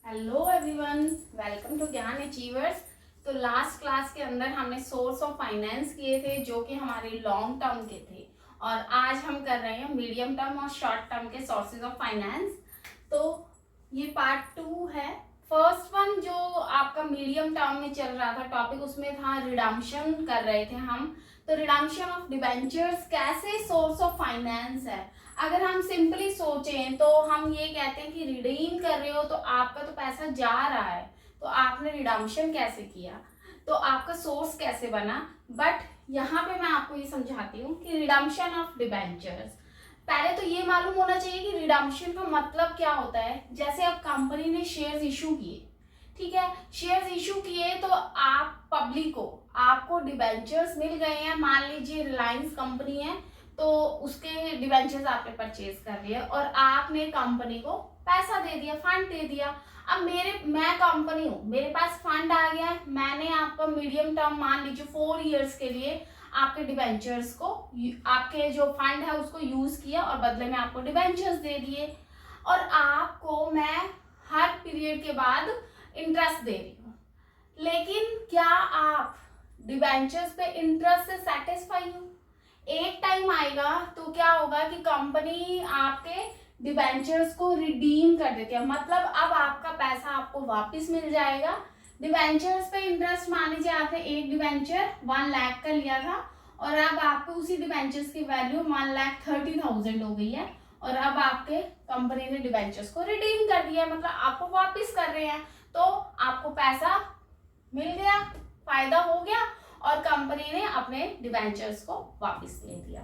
Hello everyone, welcome to ज्ञान achievers. तो last class के अंदर हमने सोर्स ऑफ फाइनेंस किए थे जो कि हमारे लॉन्ग टर्म के थे, और आज हम कर रहे हैं मीडियम टर्म और शॉर्ट टर्म के सोर्सेज ऑफ फाइनेंस। तो ये पार्ट 2 है। फर्स्ट वन जो आपका मीडियम टर्म में चल रहा था टॉपिक, उसमें था रिडम्पशन कर रहे थे हम। तो रिडम्पशन ऑफ डिबेंचर्स कैसे सोर्स ऑफ फाइनेंस है। अगर हम सिंपली सोचें तो हम ये कहते हैं कि रिडीम कर रहे हो तो आपका तो पैसा जा रहा है, तो आपने रिडम्पशन कैसे किया, तो आपका सोर्स कैसे बना। बट यहाँ पे मैं आपको ये समझाती हूँ कि रिडम्पशन ऑफ डिबेंचर्स, पहले तो ये मालूम होना चाहिए कि रिडम्पशन का मतलब क्या होता है। जैसे अब कंपनी ने शेयर्स इशू किए, ठीक है, शेयर्स इशू किए तो आप पब्लिक को आपको डिबेंचर्स मिल गए हैं। मान लीजिए रिलायंस कंपनी है तो उसके डिबेंचर्स आपने परचेज कर लिए और आपने कंपनी को पैसा दे दिया, फंड दे दिया। अब मैं कंपनी हूँ, मेरे पास फंड आ गया है, मैंने आपका मीडियम टर्म मान लीजिए 4 इयर्स के लिए आपके डिबेंचर्स को, आपके जो फंड है उसको यूज किया और बदले में आपको डिबेंचर्स दे दिए, और आपको मैं हर पीरियड के बाद इंटरेस्ट दे रही हूँ। लेकिन क्या आप डिबेंचर्स पे इंटरेस्ट से सेटिस्फाई हो? एक टाइम आएगा तो क्या होगा कि कंपनी आपके डिबेंचर्स को रिडीम कर देती है, मतलब अब आपका पैसा आपको वापस मिल जाएगा। डिबेंचर्स पे इंटरेस्ट, मान लीजिए आपने एक डिबेंचर 1 लाख का लिया था और अब आपको उसी डिबेंचर्स की वैल्यू 1,30,000 हो गई है, और अब आपके कंपनी ने डिबेंचर्स को रिडीम कर दिया, मतलब आपको वापस कर रहे हैं, तो आपको पैसा मिल गया, फायदा हो गया, और कंपनी ने अपने डिबेंचर्स को वापस ले दिया।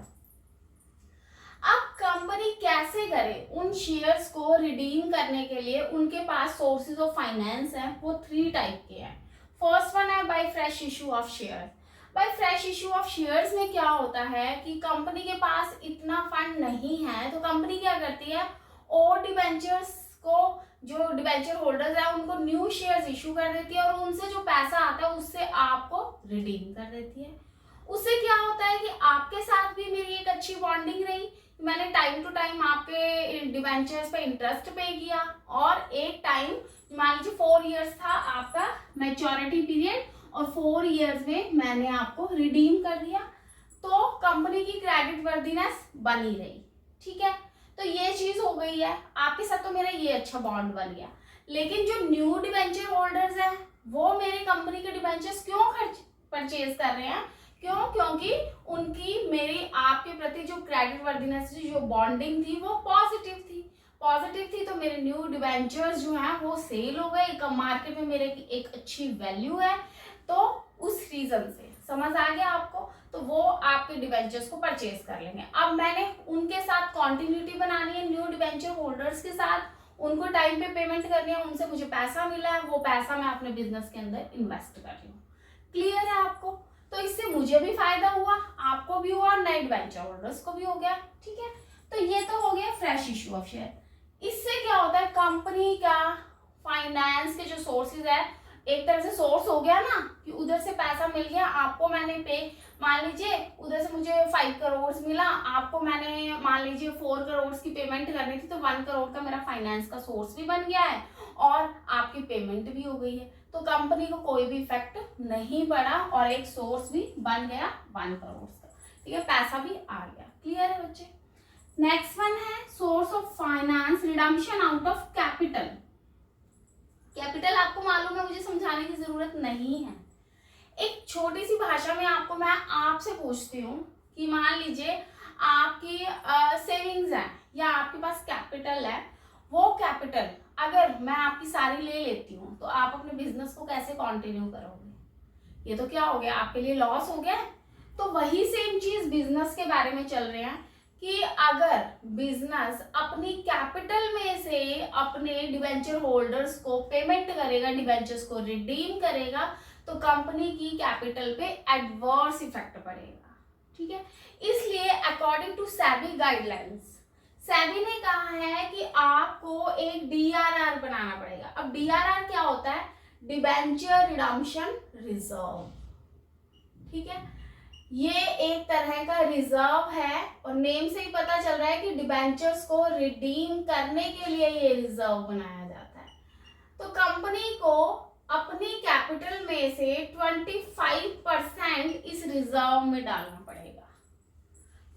अब कंपनी कैसे करे उन शेयर्स को रिडीम करने के लिए? उनके पास सोर्सेज ऑफ फाइनेंस है, वो 3 टाइप के हैं। फर्स्ट वन है by fresh issue of share. By fresh issue of shares में क्या होता है कि कंपनी के पास इतना फंड नहीं है, तो कंपनी क्या करती है, और डिबेंचर्स को, जो डिबेंचर होल्डर्स है उनको न्यू शेयर्स इशू कर देती है, और उनसे जो पैसा आता है उससे आपको रिडीम कर देती है। उससे क्या होता है कि आपके साथ भी मेरी एक अच्छी बॉन्डिंग रही, मैंने टाइम टू टाइम आपके डिबेंचर्स पे इंटरेस्ट पे किया, और एक टाइम मान लीजिए 4 इयर्स था आपका मैच्योरिटी पीरियड, और 4 इयर्स में मैंने आपको रिडीम कर दिया, तो कंपनी की क्रेडिट वर्दीनेस बनी रही। ठीक है, तो ये चीज हो गई है, आपके साथ तो मेरा ये अच्छा बॉन्ड बन गया। लेकिन जो न्यू डिबेंचर होल्डर्स हैं वो मेरे कंपनी के डिबेंचर्स क्यों परचेज कर रहे हैं? क्यों? क्योंकि उनकी मेरी आपके प्रति जो क्रेडिट वर्दीनेस थी, जो बॉन्डिंग थी, वो पॉजिटिव थी, तो मेरे न्यू डिबेंचर्स जो हैं वो सेल हो गए, मार्केट में मेरे की एक अच्छी वैल्यू है, तो उस रीजन से समझ आ गया आपको, तो वो आपके डिबेंचर्स को परचेज कर लेंगे। अब मैंने उनके साथ कॉन्टिन्यूटी बनानी है, न्यू डिबेंचर होल्डर्स के साथ उनको टाइम पे पेमेंट करनी है, उनसे मुझे पैसा मिला है, वो पैसा मैं अपने बिजनेस के अंदर इन्वेस्ट कर रही हूँ। क्लियर है आपको? तो इससे मुझे भी फायदा हुआ, आपको भी हुआ, और नए डिबेंचर होल्डर्स को भी हो गया। ठीक है, तो ये तो हो गया फ्रेश इशू ऑफ शेयर। इससे क्या होता है, कंपनी का फाइनेंस के जो सोर्सेज है, एक तरह से सोर्स हो गया ना, कि उधर से पैसा मिल गया, आपको मैंने पे, मान लीजिए उधर से मुझे 5 करोड़ मिला, आपको मैंने मान लीजिए 4 करोड़ की पेमेंट करनी थी, तो 1 करोड़ का मेरा फाइनेंस का सोर्स भी बन गया है और आपकी पेमेंट भी हो गई है, तो कंपनी को कोई भी इफेक्ट नहीं पड़ा और एक सोर्स भी बन गया 1 करोड़ का। ठीक है, पैसा भी आ गया। क्लियर है बच्चे? नेक्स्ट वन है source of finance redemption out of capital. Capital आपको मालूम है, मुझे समझाने की जरूरत नहीं है। एक छोटी सी भाषा में आपको मैं आपसे पूछती हूँ कि मान लीजिए आपकी सेविंग्स है या आपके पास कैपिटल है, वो कैपिटल अगर मैं आपकी सारी ले लेती हूँ तो आप अपने बिजनेस को कैसे कंटिन्यू करोगे? ये तो क्या हो गया, आपके लिए लॉस हो गया। तो वही सेम चीज बिजनेस के बारे में चल रहे हैं कि अगर बिजनेस अपनी कैपिटल में से अपने डिबेंचर होल्डर्स को पेमेंट करेगा, डिबेंचर्स को रिडीम करेगा, तो कंपनी की कैपिटल पे एडवर्स इफेक्ट पड़ेगा। ठीक है, इसलिए according to SEBI guidelines, SEBI ने कहा है कि आपको एक डीआरआर बनाना पड़ेगा। अब डीआरआर क्या होता है? Debenture redemption reserve. ठीक है, ये एक तरह का रिजर्व है, और नेम से ही पता चल रहा है कि डिबेंचर्स को रिडीम करने के लिए ये रिजर्व बनाया जाता है। तो को अपनी कैपिटल में से 25% इस रिजर्व में डालना पड़ेगा।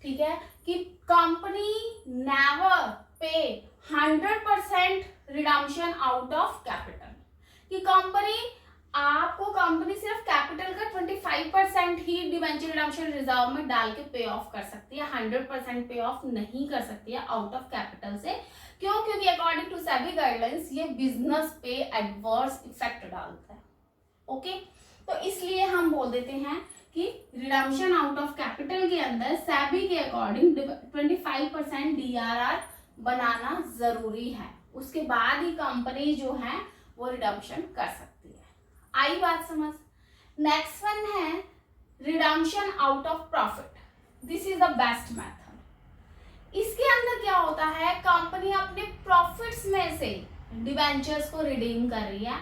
ठीक है, कि कंपनी नेवर पे 100% रिडम्पशन आउट ऑफ कैपिटल, कि कंपनी सिर्फ कैपिटल का 25% ही डिवेंचर रिडम्पशन रिजर्व में डाल के पे ऑफ कर सकती है, 100% पे ऑफ नहीं कर सकती है आउट ऑफ कैपिटल से। क्यों? क्योंकि अकॉर्डिंग टू सेबी गाइडलाइंस ये बिजनेस पे एडवर्स इफेक्ट डालता है। ओके, तो इसलिए हम बोल देते हैं कि रिडम्पशन आउट ऑफ कैपिटल के अंदर सेबी के अकॉर्डिंग 25% DRR बनाना जरूरी है, उसके बाद ही कंपनी जो है वो रिडम्पशन कर सकती है। आई बात समझ? नेक्स्ट वन है redemption out of profit. This is the best method. इसके अंदर क्या होता है, कंपनी अपने प्रॉफिट्स में से डिबेंचर्स को रिडीम कर रही है।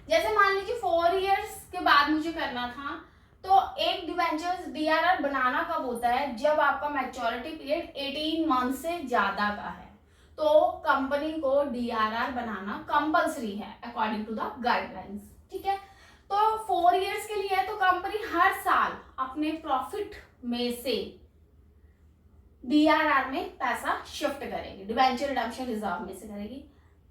जैसे मान लीजिए 4 इयर्स के बाद मुझे करना था, तो एक डिबेंचर्स DRR बनाना कब होता है, जब आपका मैच्योरिटी पीरियड 18 मंथ से ज्यादा का है, तो कंपनी को DRR बनाना कंपल्सरी है अकॉर्डिंग टू द गाइडलाइंस। ठीक है, तो 4 इयर्स के लिए है, तो कंपनी हर साल अपने प्रॉफिट में से DRR में पैसा शिफ्ट करेगी, डिबेंचर रिडम्पशन रिजर्व में से करेगी।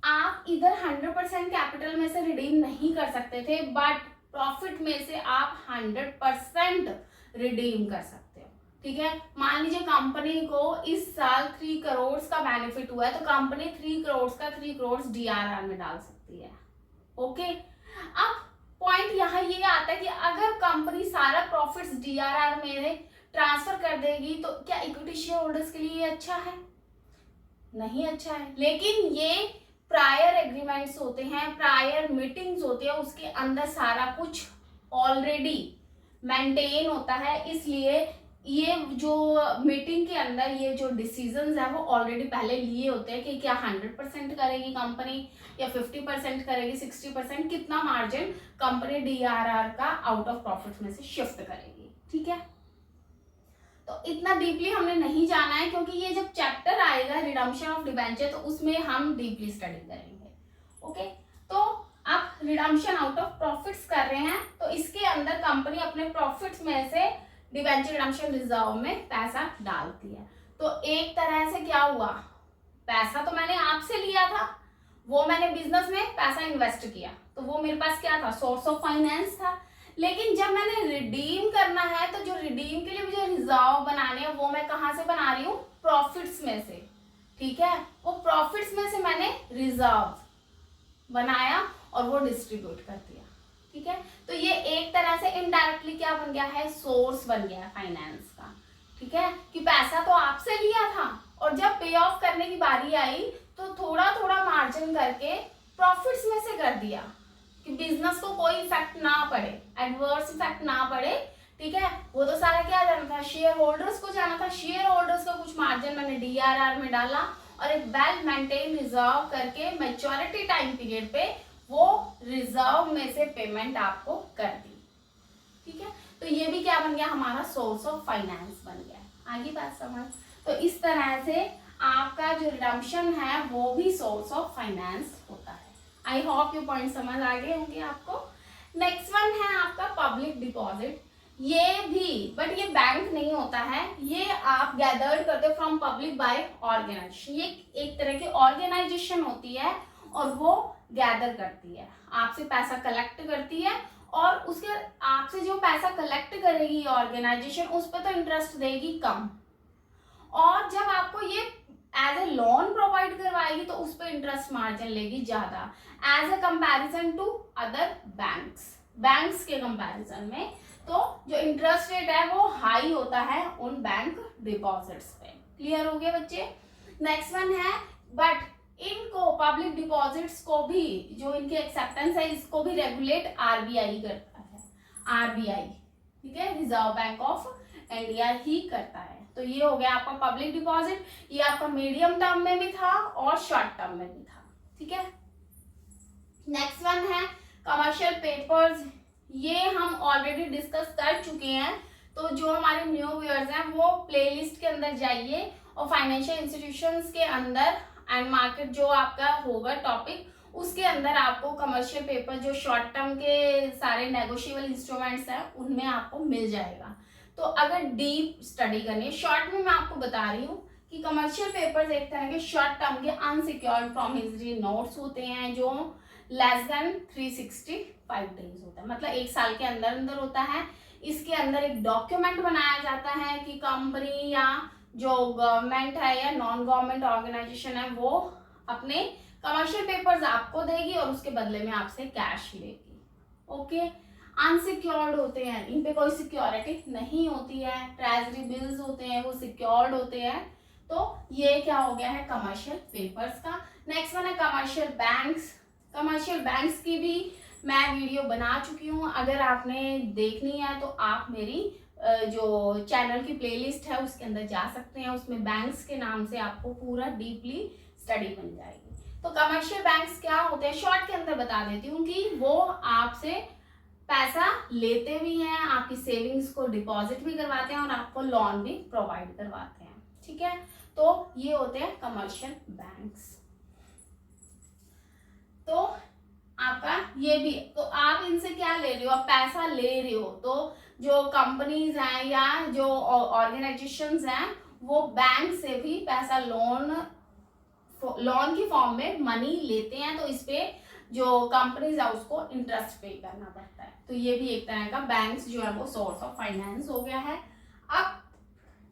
आप इधर 100% कैपिटल में से रिडीम नहीं कर सकते थे, बट प्रॉफिट में से आप 100% रिडीम कर सकते हो। ठीक है, मान लीजिए कंपनी को इस साल 3 करोड़ का बेनिफिट हुआ है, तो कंपनी 3 करोड़ का 3 करोड़ DRR में डाल सकती है। ओके, अब पॉइंट यहाँ ये आता है कि अगर कंपनी सारा प्रॉफिट्स DRR में ट्रांसफर कर देगी, तो क्या इक्विटी शेयर होल्डर्स के लिए अच्छा है? नहीं अच्छा है। लेकिन ये प्रायर एग्रीमेंट्स होते हैं, प्रायर मीटिंग्स होती है, उसके अंदर सारा कुछ ऑलरेडी मेंटेन होता है, इसलिए ये जो मीटिंग के अंदर ये जो डिसीजंस है वो ऑलरेडी पहले लिए होते हैं कि क्या 100% करेगी कंपनी या 50% करेगी, 60%, कितना मार्जिन कंपनी DRR का आउट ऑफ प्रॉफिट में से शिफ्ट करेगी। ठीक है, तो इतना डीपली हमने नहीं जाना है, क्योंकि ये जब चैप्टर आएगा रिडम्पशन ऑफ डिबेंचर तो उसमें हम डीपली स्टडी करेंगे। ओके, तो आप रिडम्पशन आउट ऑफ प्रॉफिट्स कर रहे हैं, तो इसके अंदर कंपनी अपने प्रॉफिट्स में से डिबेंचर रिडम्पशन रिजर्व में पैसा डालती है। तो एक तरह से क्या हुआ, पैसा तो मैंने आपसे लिया था, वो मैंने बिजनेस में पैसा इन्वेस्ट किया, तो वो मेरे पास क्या था, सोर्स ऑफ फाइनेंस था। लेकिन जब मैंने रिडीम करना है, तो जो रिडीम के लिए मुझे रिजर्व बनाने हैं वो मैं कहाँ से बना रही हूँ, प्रॉफिट्स में से। ठीक है, वो प्रॉफिट्स में से मैंने रिजर्व बनाया और वो डिस्ट्रीब्यूट कर दिया। ठीक है, तो ये एक तरह से इनडायरेक्टली क्या बन गया है, सोर्स बन गया है फाइनेंस का। ठीक है, कि पैसा तो आपसे लिया था और जब पे ऑफ करने की बारी आई तो थोड़ा थोड़ा मार्जिन करके प्रॉफिट्स में से कर दिया, कि बिजनेस को कोई इफेक्ट ना पड़े, एडवर्स इफेक्ट ना पड़े। ठीक है, वो तो सारा क्या जाना था, शेयर होल्डर्स को जाना था। शेयर होल्डर्स का कुछ मार्जिन मैंने DRR में डाला और एक वेल मेंटेन रिजर्व करके मैच्योरिटी टाइम पीरियड पे वो रिजर्व में से पेमेंट आपको कर दी। ठीक है, तो ये भी क्या बन गया, हमारा सोर्स ऑफ फाइनेंस बन गया। आगे बात समझ? तो इस तरह से आपका जो रिडम्पशन है वो भी सोर्स ऑफ फाइनेंस होता है। आई होप ये पॉइंट समझ आ गए होंगे आपको। नेक्स्ट वन है आपका पब्लिक डिपॉजिट। ये भी, बट ये बैंक नहीं होता है, ये आप गैदर्ड करते हो फ्रॉम पब्लिक बाय ऑर्गेनाइजेशन। ये एक तरह की ऑर्गेनाइजेशन होती है और वो गैदर करती है, आपसे पैसा कलेक्ट करती है, और उसके आपसे जो पैसा कलेक्ट करेगी ऑर्गेनाइजेशन उस पर तो इंटरेस्ट देगी कम, और जब आपको ये एज ए लोन प्रोवाइड करवाएगी तो उस पर इंटरेस्ट मार्जिन लेगी ज्यादा, as a comparison to other banks के कंपैरिजन में। तो जो इंटरेस्ट रेट है वो हाई होता है उन बैंक डिपॉजिट्स पे। क्लियर हो गया बच्चे? नेक्स्ट वन है, बट इनको पब्लिक डिपॉजिट्स को भी, जो इनकी एक्सेप्टेंस है, इसको भी रेगुलेट RBI करता है। RBI, ठीक है, रिजर्व बैंक ऑफ इंडिया ही करता है। तो ये हो गया आपका पब्लिक डिपॉजिट। ये आपका मीडियम टर्म में भी था और शॉर्ट टर्म में भी था। ठीक है, नेक्स्ट वन है कमर्शियल पेपर्स। ये हम ऑलरेडी डिस्कस कर चुके हैं, तो जो हमारे न्यू व्यूअर्स हैं वो प्लेलिस्ट के अंदर जाइए और फाइनेंशियल इंस्टीट्यूशंस के अंदर एंड मार्केट जो आपका होगा टॉपिक, उसके अंदर आपको कमर्शियल पेपर जो शॉर्ट टर्म के सारे नेगोशिएबल इंस्ट्रूमेंट्स हैं उनमें आपको मिल जाएगा। तो अगर डीप स्टडी करनी है, शॉर्ट में मैं आपको बता रही हूँ कि कमर्शियल पेपर्स एक तरह के शॉर्ट टर्म के अनसिक्योर्ड प्रॉमिसरी नोट्स होते हैं जो लेस देन 365 डेज होता है, मतलब 1 साल के अंदर अंदर होता है। इसके अंदर एक डॉक्यूमेंट बनाया जाता है कि कंपनी या जो गवर्नमेंट है या नॉन गवर्नमेंट ऑर्गेनाइजेशन है वो अपने कमर्शियल पेपर्स आपको देगी और उसके बदले में आपसे कैश लेगी। ओके, अनसिक्योर्ड होते हैं, इन पे कोई सिक्योरिटी नहीं होती है, ट्रेजरी बिल्स होते हैं वो सिक्योर्ड होते हैं। तो ये क्या हो गया है कमर्शियल पेपर्स का। नेक्स्ट वन है कमर्शियल बैंक्स। कमर्शियल बैंक्स की भी मैं वीडियो बना चुकी हूँ, अगर आपने देखनी है तो आप मेरी जो चैनल की प्लेलिस्ट है उसके अंदर जा सकते हैं, उसमें बैंक्स के नाम से आपको पूरा डीपली स्टडी बन जाएगी। तो कमर्शियल बैंक्स क्या होते हैं शॉर्ट के अंदर बता देती हूँ कि वो आपसे पैसा लेते भी हैं, आपकी सेविंग्स को डिपॉजिट भी करवाते हैं और आपको लोन भी प्रोवाइड करवाते हैं। ठीक है, तो ये होते हैं कमर्शियल बैंक्स। तो आपका ये भी, तो आप इनसे क्या ले रहे हो, आप पैसा ले रहे हो, तो जो कंपनीज हैं या जो ऑर्गेनाइजेशंस हैं वो बैंक से भी पैसा लोन की फॉर्म में मनी लेते हैं, तो इस पे जो कंपनीज है उसको इंटरेस्ट पे करना पड़ता है। तो ये भी एक तरह का बैंक्स जो है वो सोर्स ऑफ फाइनेंस हो गया है। अब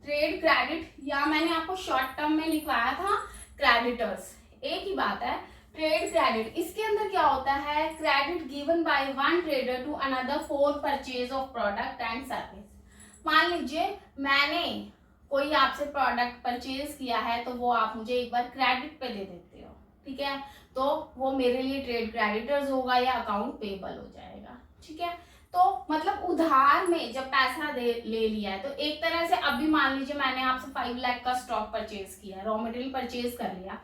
ट्रेड क्रेडिट, या मैंने आपको शॉर्ट टर्म में लिखवाया था क्रेडिटर्स, एक ही बात है। ट्रेड क्रेडिट, इसके अंदर क्या होता है, credit given by one trader to another for purchase of product and service. मान लीजिए मैंने कोई आपसे प्रोडक्ट परचेज किया है तो वो आप मुझे एक बार क्रेडिट पे दे देते हो, ठीक है, तो वो मेरे लिए ट्रेड क्रेडिटर्स होगा या अकाउंट पेबल हो जाएगा। ठीक है, तो मतलब उधार में जब पैसा ले लिया है, तो एक तरह से अभी मान लीजिए मैंने आपसे 5 लाख का स्टॉक परचेज किया, रॉ मटेरियल परचेज कर लिया,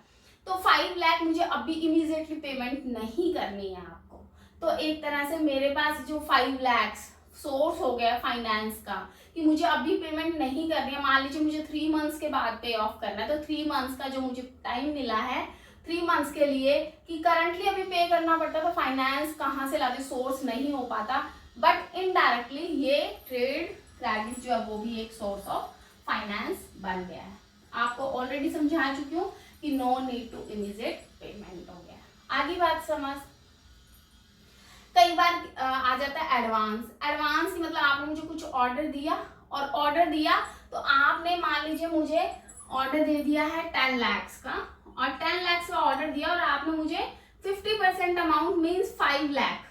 तो 5 लाख मुझे अभी इमीडिएटली पेमेंट नहीं करनी है आपको। तो एक तरह से मेरे पास जो 5 लाख सोर्स हो गया फाइनेंस का कि मुझे अभी पेमेंट नहीं करनी है। मान लीजिए मुझे 3 मंथ्स के बाद पे ऑफ करना है, तो 3 मंथ्स का जो मुझे टाइम मिला है 3 मंथ्स के लिए कि करंटली अभी पे करना पड़ता, तो फाइनेंस कहाँ से लाते, सोर्स नहीं हो पाता, बट इनडायरेक्टली ये ट्रेड क्रेडिट जो है वो भी एक सोर्स ऑफ फाइनेंस बन गया है। आपको ऑलरेडी समझा चुकी हूँ कि no need to immediate payment हो गया। आगे बात समझ, कई बार आ जाता है एडवांस। एडवांस की मतलब आपने मुझे कुछ ऑर्डर दिया, और ऑर्डर दिया तो आपने मान लीजिए मुझे ऑर्डर दे दिया है 10 लाख का, और 10 लाख का ऑर्डर दिया और आपने मुझे 50% अमाउंट मीन्स 5 लाख,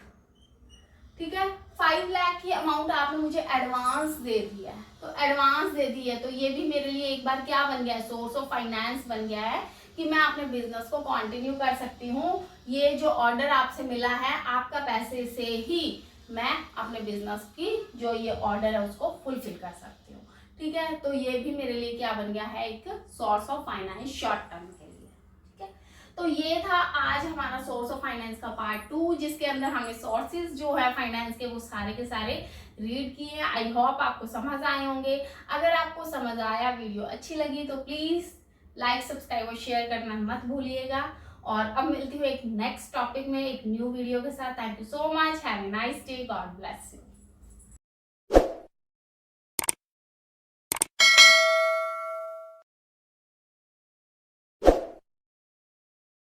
ठीक है, 5 लाख की अमाउंट आपने मुझे एडवांस दे दिया है। तो एडवांस दे दी है तो ये भी मेरे लिए एक बार क्या बन गया है, सोर्स ऑफ फाइनेंस बन गया है कि मैं अपने बिजनेस को कंटिन्यू कर सकती हूँ। ये जो ऑर्डर आपसे मिला है आपका पैसे से ही मैं अपने बिजनेस की जो ये ऑर्डर है उसको फुलफिल कर सकती हूँ। ठीक है, तो ये भी मेरे लिए क्या बन गया है, एक source of finance short term के लिए। ठीक है, तो ये था आज हमारा सोर्स ऑफ फाइनेंस का पार्ट 2, जिसके अंदर हमने सोर्सेज जो है फाइनेंस के वो सारे के सारे रीड किए। आई होप आपको समझ आए होंगे। अगर आपको समझ आया, वीडियो अच्छी लगी तो प्लीज लाइक, सब्सक्राइब और शेयर करना मत भूलिएगा। और अब मिलती हूँ एक नेक्स्ट टॉपिक में एक न्यू वीडियो के साथ। Thank you so much, have a nice day, God bless you.